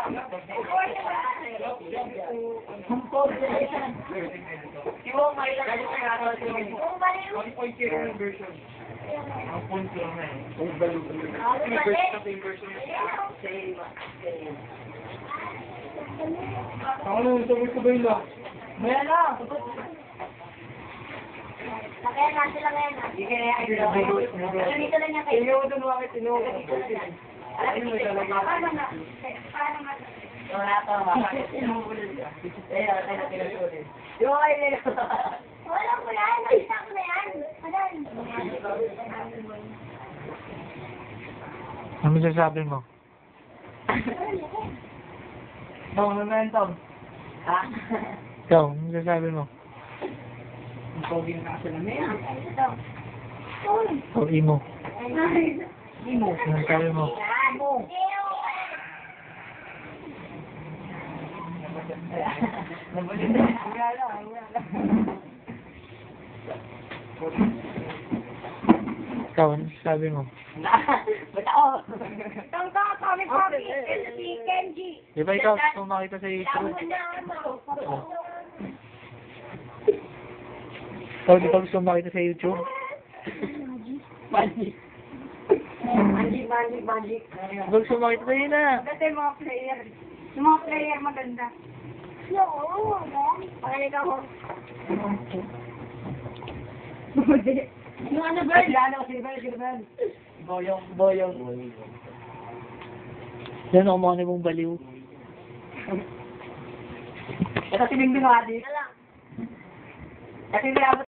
Ang point lang na eh. Ako nung sabay-sabay lang. Maya na! Kaya na sila ngayon. Ganito lang niya kayo. Tingnan mo doon bakit tinuha. Paano na? Paano na? Wala ka ba? Yung ay Wala ko yan. Nakita ko na yan. Adan. Ano masasabi mo? momentum. Ha? Ikaw, ano masasabi mo? Ang pogi na kasi namin. Ito. O, imo. Imo. Ano masasabi mo? Ikaw, ano masasabi mo? Itong kami si Kenji. Di ba ikaw, kung makita sa YouTube? Ikaw, di ba gusto makita sa YouTube? Magic. Magic. Di ba gusto makita sa yun na? Maganda yung mga player. Yung mga player maganda. Oo, pakalik ako. Yung ano ba? Sino ba? Boyong. Yan ako mga nabong baliw. Ito si Bingbing Adi. Kasi